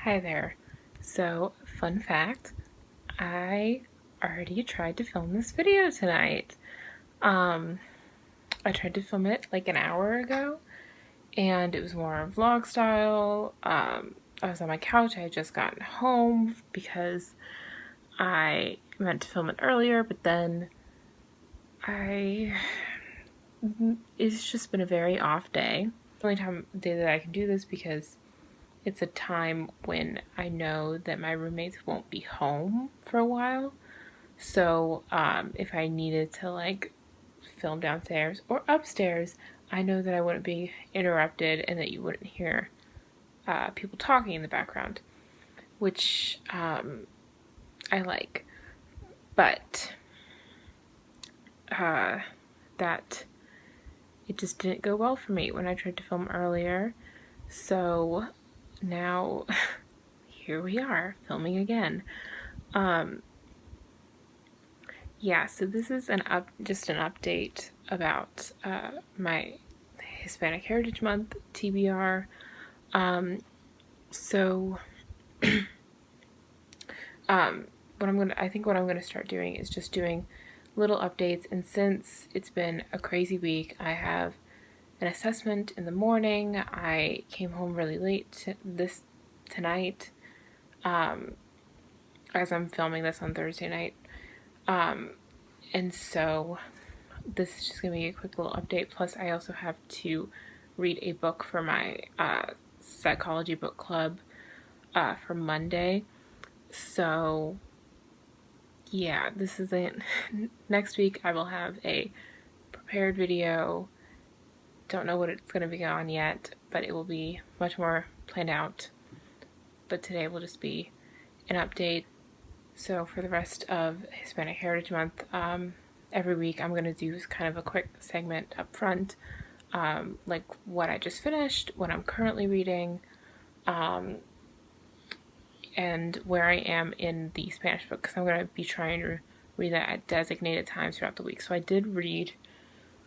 Hi there. So, fun fact, I already tried to film this video tonight. I tried to film it like an hour ago, and it was more vlog style. I was on my couch. I had just gotten home because I meant to film it earlier, but then it's just been a very off day. The only day that I can do this because it's a time when I know that my roommates won't be home for a while. So if I needed to like film downstairs or upstairs, I know that I wouldn't be interrupted and that you wouldn't hear people talking in the background, which I like. But that it just didn't go well for me when I tried to film earlier. So now here we are filming again. Yeah, so this is just an update about my Hispanic Heritage Month TBR. I think what I'm gonna start doing is just doing little updates. And since it's been a crazy week, I have an assessment in the morning. I came home really late tonight, as I'm filming this on Thursday night. And so this is just gonna be a quick little update. Plus, I also have to read a book for my psychology book club for Monday. So yeah, this isn't. Next week I will have a prepared video. Don't know what it's gonna be on yet, but it will be much more planned out. But today will just be an update. So for the rest of Hispanic Heritage Month, every week I'm going to do kind of a quick segment up front, like what I just finished, what I'm currently reading, and where I am in the Spanish book, because I'm going to be trying to read that at designated times throughout the week. So I did read,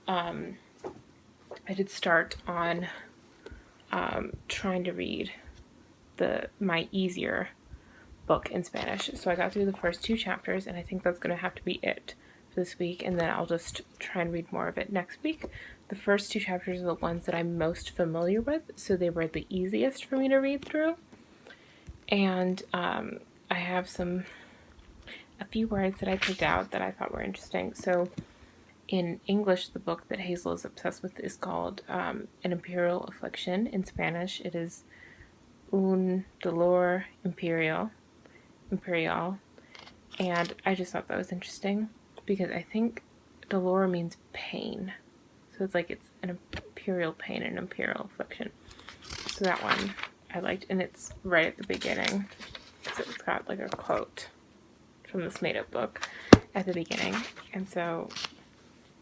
I did start on trying to read my easier book in Spanish. So I got through the first 2 chapters, and I think that's going to have to be it for this week, and then I'll just try and read more of it next week. The first 2 chapters are the ones that I'm most familiar with, so they were the easiest for me to read through. And I have a few words that I picked out that I thought were interesting. So in English, the book that Hazel is obsessed with is called An Imperial Affliction. In Spanish, it is Un Dolor Imperial, and I just thought that was interesting because I think dolor means pain, so it's like it's an imperial pain, an imperial affliction. So that one I liked, and it's right at the beginning, so it's got like a quote from this made-up book at the beginning. And so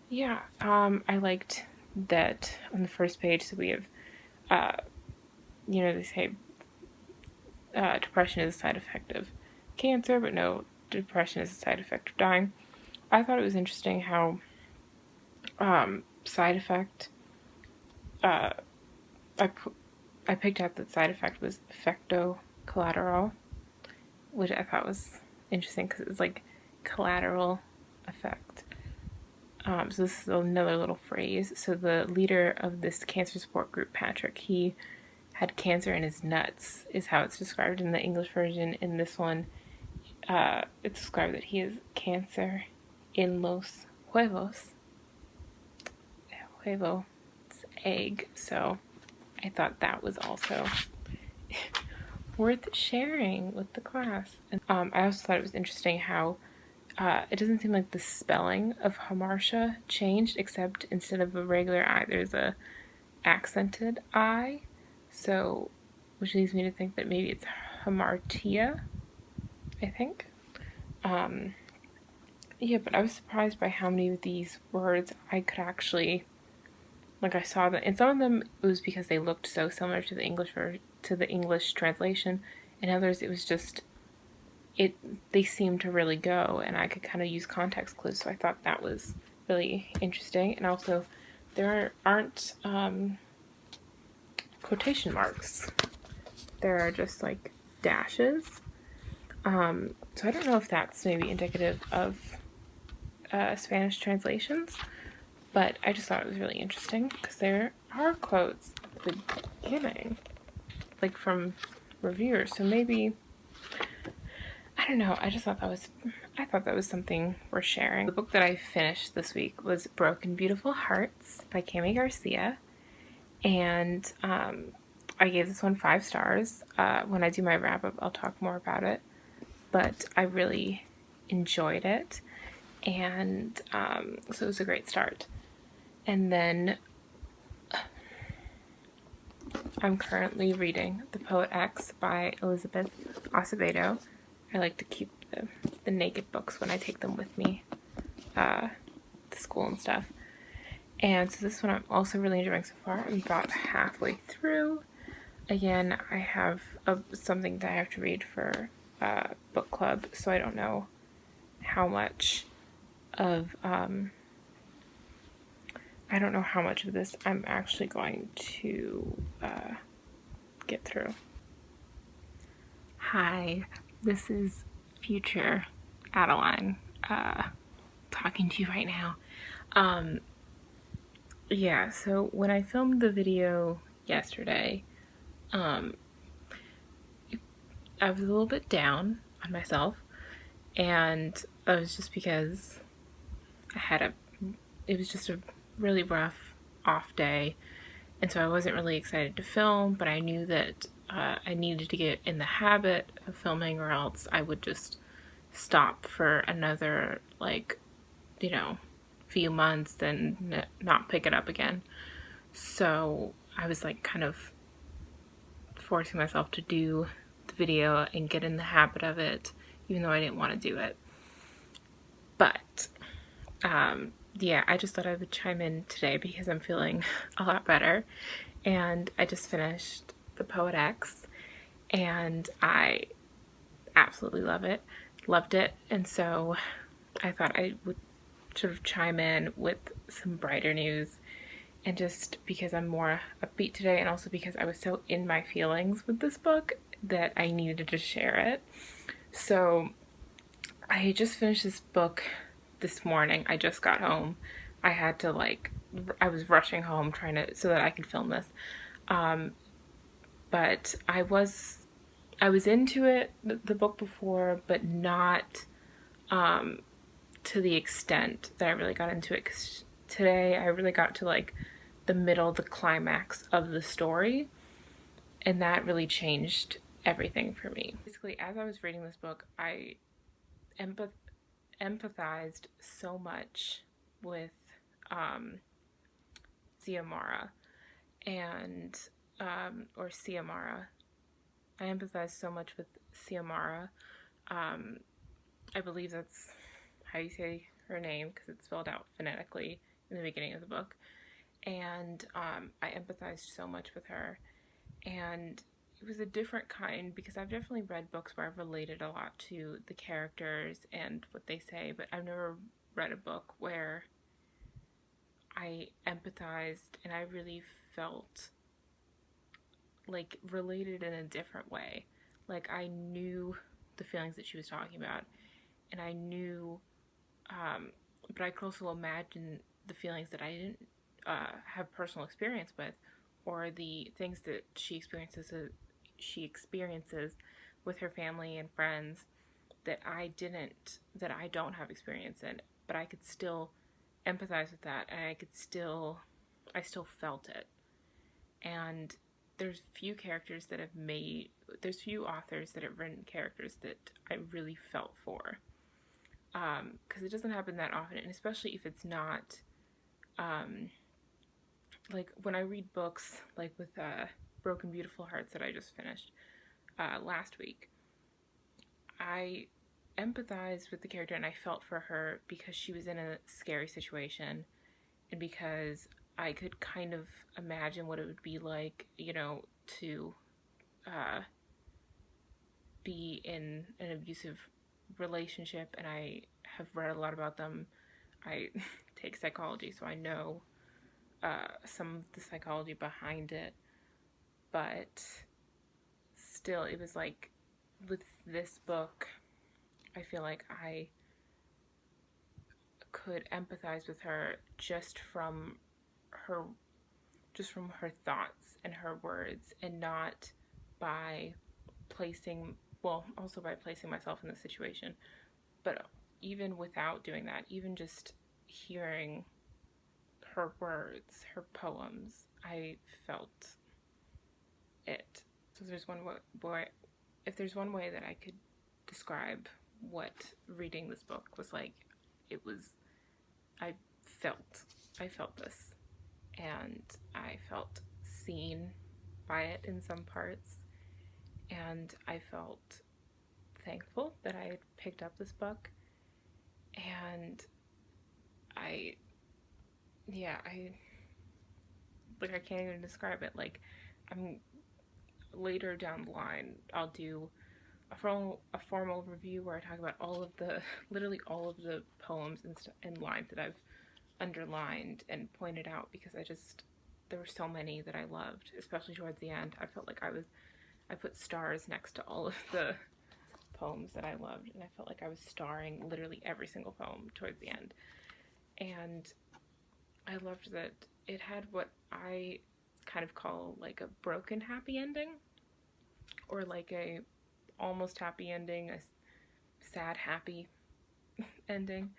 yeah, I liked that on the first page. So we have they say depression is a side effect of cancer, but no, depression is a side effect of dying. I thought it was interesting how side effect, I picked out that side effect was effecto collateral, which I thought was interesting because it was like collateral effect. So this is another little phrase. So the leader of this cancer support group, Patrick, he had cancer in his nuts, is how it's described in the English version. In this one, it's described that he has cancer in los huevos. Huevo, it's egg. So I thought that was also worth sharing with the class. And I also thought it was interesting how it doesn't seem like the spelling of hamartia changed, except instead of a regular I, there's a accented I. So, which leads me to think that maybe it's hamartia, I think. Yeah, but I was surprised by how many of these words I could actually, like, I saw that, and some of them it was because they looked so similar to the English translation, and others it was just they seemed to really go, and I could kind of use context clues. So I thought that was really interesting. And also, there aren't quotation marks. There are just like dashes. So I don't know if that's maybe indicative of Spanish translations, but I just thought it was really interesting because there are quotes at the beginning, like from reviewers. So maybe, I don't know, I thought that was something worth sharing. The book that I finished this week was Broken Beautiful Hearts by Cami Garcia, and I gave this one 5 stars. When I do my wrap-up, I'll talk more about it, but I really enjoyed it, and so it was a great start. And then I'm currently reading The Poet X by Elizabeth Acevedo. I like to keep the naked books when I take them with me to school and stuff. And so this one I'm also really enjoying so far. I'm about halfway through. Again, I have something that I have to read for book club, so I don't know how much of this I'm actually going to get through. Hi, this is future Adeline talking to you right now. Yeah, so when I filmed the video yesterday, I was a little bit down on myself, and it was just because it was just a really rough off day, and so I wasn't really excited to film, but I knew that I needed to get in the habit of filming, or else I would just stop for another, few months and not pick it up again. So I was kind of forcing myself to do the video and get in the habit of it, even though I didn't want to do it. But yeah, I just thought I would chime in today because I'm feeling a lot better, and I just finished The Poet X, and I absolutely loved it, and so I thought I would sort of chime in with some brighter news, and just because I'm more upbeat today, and also because I was so in my feelings with this book that I needed to share it. So I just finished this book this morning. I just got home. I had to I was rushing home so that I could film this. But I was into it, the book before, but not to the extent that I really got into it, because today I really got to the middle, the climax of the story, and that really changed everything for me. Basically, as I was reading this book, I empathized so much with Xiomara, and or Xiomara. I empathized so much with Xiomara. I believe that's how you say her name, because it's spelled out phonetically in the beginning of the book. And I empathized so much with her. And it was a different kind, because I've definitely read books where I've related a lot to the characters and what they say, but I've never read a book where I empathized and I really felt related in a different way. I knew the feelings that she was talking about, and I knew, but I could also imagine the feelings that I didn't have personal experience with, or the things that she experiences with her family and friends that I don't have experience in, but I could still empathize with that, and I still felt it. And there's few authors that have written characters that I really felt for, because it doesn't happen that often, and especially if it's not when I read books with Broken Beautiful Hearts that I just finished last week, I empathized with the character and I felt for her because she was in a scary situation, and because I could kind of imagine what it would be like, to be in an abusive relationship, and I have read a lot about them. I take psychology, so I know some of the psychology behind it, but still, it was with this book, I feel like I could empathize with her her just from her thoughts and her words, and not by also by placing myself in the situation, but even without doing that, even just hearing her words, her poems, I felt it. So if there's one way that I could describe what reading this book was like, it was I felt this, and I felt seen by it in some parts, and I felt thankful that I had picked up this book. And I I can't even describe it. Like, I'm later down the line, I'll do a formal review where I talk about literally all of the poems and lines that I've underlined and pointed out, because there were so many that I loved, especially towards the end. I felt like I put stars next to all of the poems that I loved, and I felt like I was starring literally every single poem towards the end. And I loved that it had what I kind of call like a broken happy ending, or like a almost happy ending, a sad happy ending.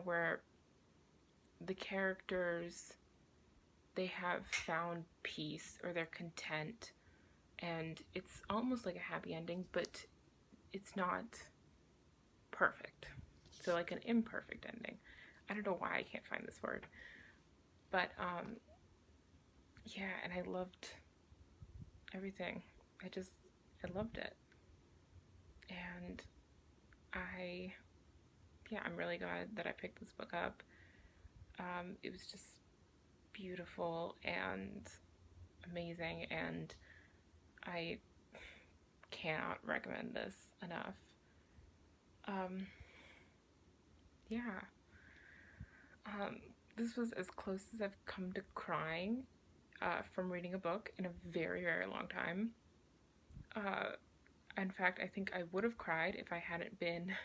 Where the characters, they have found peace, or they're content, and it's almost like a happy ending, but it's not perfect. So like an imperfect ending. I don't know why I can't find this word. But yeah, and I loved everything. I loved it. And I'm really glad that I picked this book up. It was just beautiful and amazing, and I cannot recommend this enough. Yeah. This was as close as I've come to crying from reading a book in a very, very long time. In fact, I think I would have cried if I hadn't been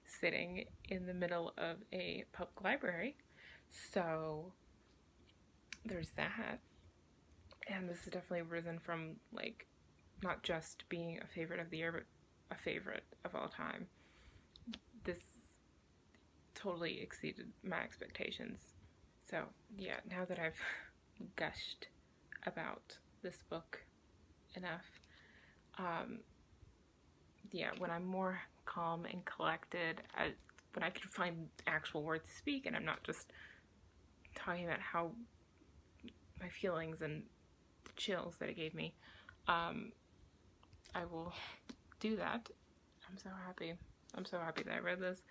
sitting in the middle of a public library. So there's that. And this has definitely risen from, like, not just being a favorite of the year, but a favorite of all time. This totally exceeded my expectations. So, yeah, now that I've gushed about this book enough, when I'm more calm and collected, when I can find actual words to speak, and I'm not just talking about how my feelings and the chills that it gave me, I will do that. I'm so happy. I'm so happy that I read this.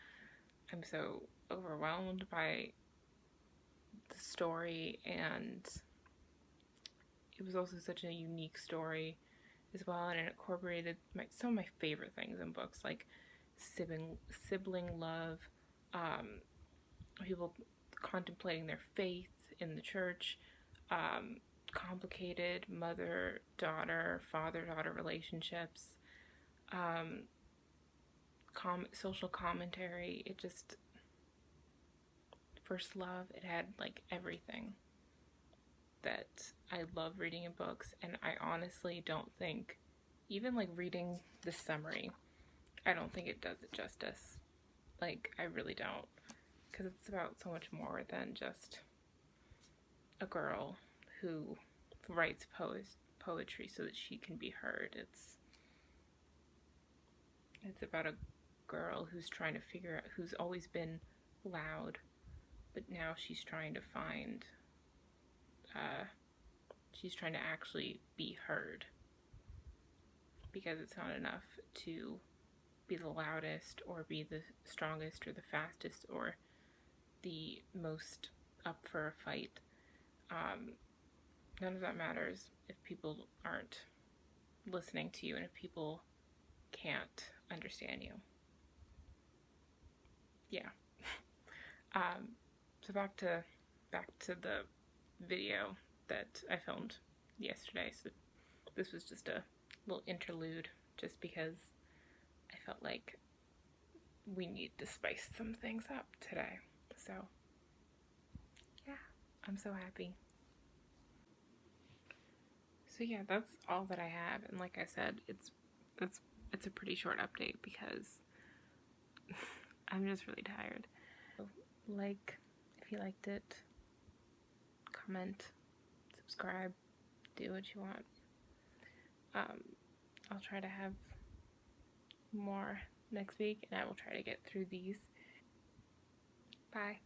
I'm so overwhelmed by the story, and it was also such a unique story as well, and it incorporated some of my favorite things in books, like sibling love, people contemplating their faith in the church, complicated mother-daughter, father-daughter relationships, social commentary. It just, first love, it had like everything that I love reading in books, and I honestly don't think, even like reading the summary, I don't think it does it justice. Like, I really don't, because it's about so much more than just a girl who writes poetry so that she can be heard. It's about a girl who's trying to figure out, who's always been loud, but now she's trying to she's trying to actually be heard, because it's not enough to be the loudest, or be the strongest, or the fastest, or the most up for a fight. None of that matters if people aren't listening to you, and if people can't understand you. Yeah. So back to the video that I filmed yesterday. So this was just a little interlude just because I felt like we need to spice some things up today. So yeah, I'm so happy. So yeah, that's all that I have, and like I said, it's a pretty short update because I'm just really tired. So, like, if you liked it, comment, subscribe, do what you want. I'll try to have more next week, and I will try to get through these. Bye.